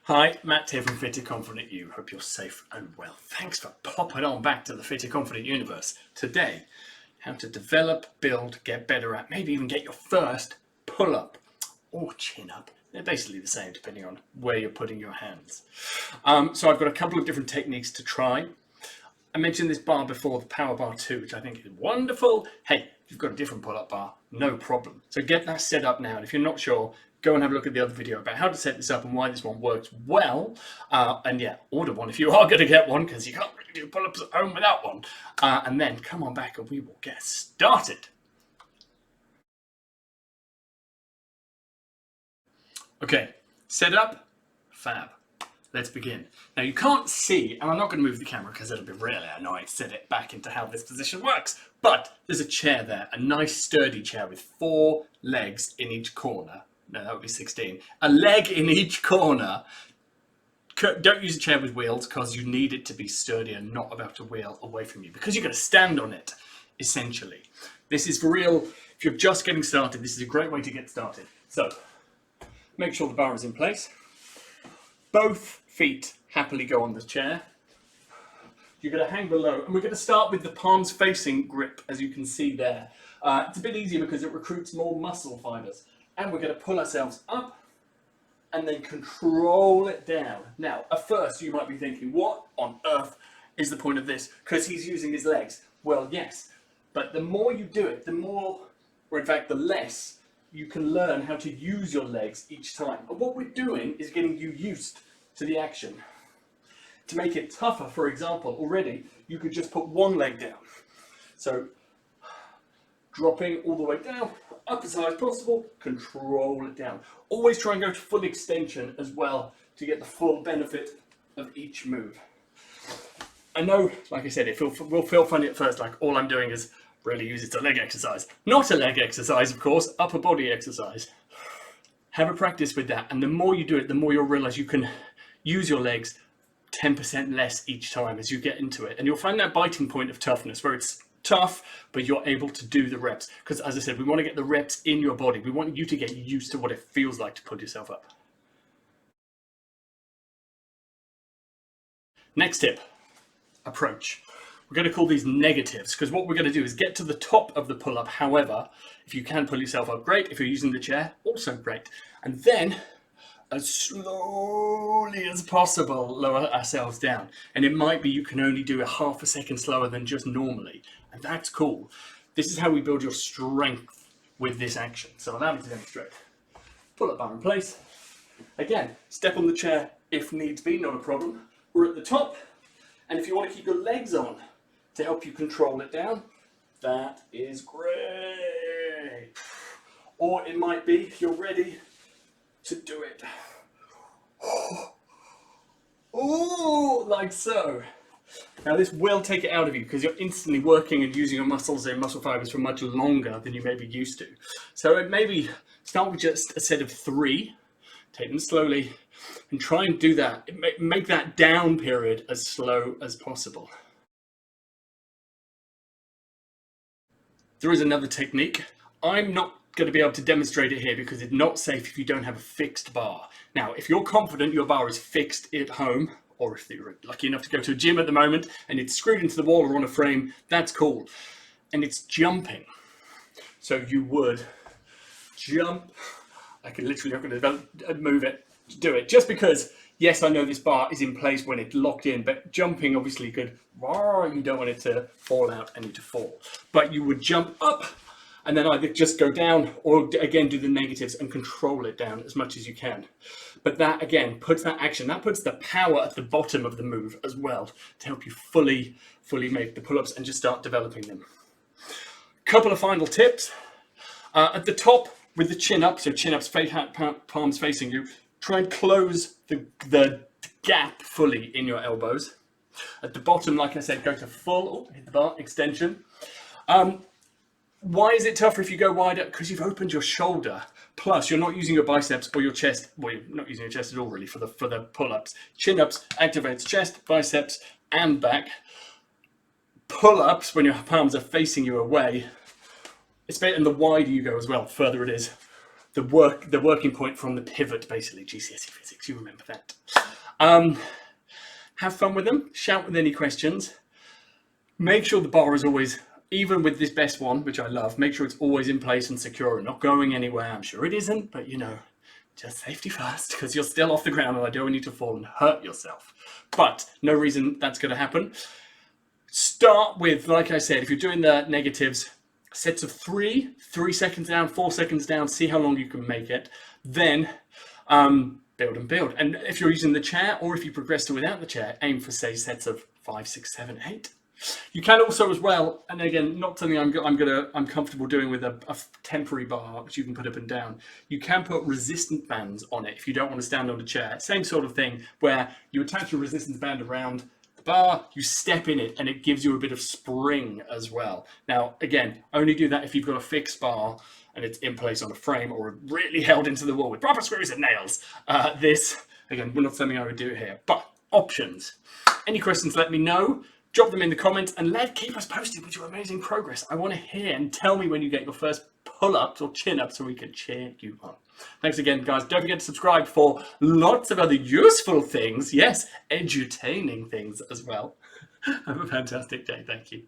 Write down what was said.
Hi, Matt here from Fitter Confident You. Hope you're safe and well. Thanks for popping on back to the Fitter Confident universe. Today, how to develop, build, get better at, maybe even get your first pull-up or chin-up. They're basically the same depending on where you're putting your hands. So I've got a couple of different techniques to try. I mentioned this bar before, the Power Bar 2, which I think is wonderful. Hey, if you've got a different pull-up bar, no problem. So get that set up now. And if you're not sure, go and have a look at the other video about how to set this up and why this one works well. And yeah, order one if you are going to get one, because you can't really do pull-ups at home without one. And then come on back and we will get started. Okay, set up, fab. Let's begin. Now you can't see, and I'm not going to move the camera because it'll be really annoying to set it back into how this position works, but there's a chair there, a nice sturdy chair with 4 legs in each corner. No, that would be 16. A leg in each corner. Don't use a chair with wheels because you need it to be sturdy and not about to wheel away from you, because you're going to stand on it, essentially. This is for real. If you're just getting started, this is a great way to get started. So make sure the bar is in place. Both feet happily go on the chair. You're going to hang below, and we're going to start with the palms facing grip, as you can see there. It's a bit easier because it recruits more muscle fibers. And we're going to pull ourselves up and then control it down. Now, at first you might be thinking, what on earth is the point of this? Because he's using his legs. Well, yes, but the more you do it, the more, or in fact the less, you can learn how to use your legs each time. And what we're doing is getting you used to the action. To make it tougher, for example, already, you could just put one leg down. So, dropping all the way down, up as high as possible, control it down. Always try and go to full extension as well to get the full benefit of each move. I know, like I said, it will feel funny at first, like all I'm doing is really use it as a leg exercise. Not a leg exercise, of course, upper body exercise. Have a practice with that, and the more you do it, the more you'll realize you can use your legs 10% less each time as you get into it. And you'll find that biting point of toughness where it's tough, but you're able to do the reps. Because as I said, we want to get the reps in your body. We want you to get used to what it feels like to pull yourself up. Next tip, approach. We're going to call these negatives, because what we're going to do is get to the top of the pull-up. However, if you can pull yourself up, great. If you're using the chair, also great. And then, as slowly as possible, lower ourselves down. And it might be you can only do a half a second slower than just normally. And that's cool. This is how we build your strength with this action. So allow me to demonstrate. Pull-up bar in place. Again, step on the chair if needs be, not a problem. We're at the top. And if you want to keep your legs on to help you control it down, that is great. Or it might be you're ready to do it. Oh, like so. Now this will take it out of you because you're instantly working and using your muscles and muscle fibers for much longer than you may be used to. So maybe start with just a set of 3, take them slowly, and try and do that. Make that down period as slow as possible. There is another technique. I'm not going to be able to demonstrate it here because it's not safe if you don't have a fixed bar. Now, if you're confident your bar is fixed at home, or if you're lucky enough to go to a gym at the moment and it's screwed into the wall or on a frame, that's cool. And it's jumping. So you would jump. I can literally, I'm going to move it to do it. Just because, yes, I know this bar is in place when it's locked in, but jumping obviously could, you don't want it to fall out and you to fall. But you would jump up and then either just go down or again do the negatives and control it down as much as you can. But that again puts that action, that puts the power at the bottom of the move as well to help you fully make the pull-ups and just start developing them. Couple of final tips. At the top with the chin up, so chin ups, palms facing you, try and close the gap fully in your elbows. At the bottom, like I said, go to full, hit the bar, extension. Why is it tougher if you go wider? Because you've opened your shoulder. Plus, you're not using your biceps or your chest. Well, you're not using your chest at all, really, for the pull-ups. Chin-ups activates chest, biceps, and back. Pull-ups, when your palms are facing you away, and the wider you go as well, further it is the working point from the pivot, basically. GCSE physics, you remember that. Have fun with them. Shout with any questions. Make sure the bar is always, even with this best one, which I love, make sure it's always in place and secure and not going anywhere. I'm sure it isn't, but you know, just safety first, because you're still off the ground and I don't want you to fall and hurt yourself. But no reason that's going to happen. Start with, like I said, if you're doing the negatives, sets of 3 seconds down, 4 seconds down, see how long you can make it. Then build and build. And if you're using the chair, or if you progress to without the chair, aim for, say, sets of 5, 6, 7, 8. You can also, as well, and again, not something I'm comfortable doing with a temporary bar, which you can put up and down. You can put resistance bands on it if you don't want to stand on the chair. Same sort of thing, where you attach a resistance band around the bar, you step in it, and it gives you a bit of spring as well. Now, again, only do that if you've got a fixed bar and it's in place on a frame or really held into the wall with proper screws and nails. This, again, we're not something I would do here, but options. Any questions, let me know. Drop them in the comments and keep us posted with your amazing progress. I want to hear, and tell me when you get your first pull-ups or chin-ups so we can cheer you on. Thanks again, guys. Don't forget to subscribe for lots of other useful things. Yes, edutaining things as well. Have a fantastic day. Thank you.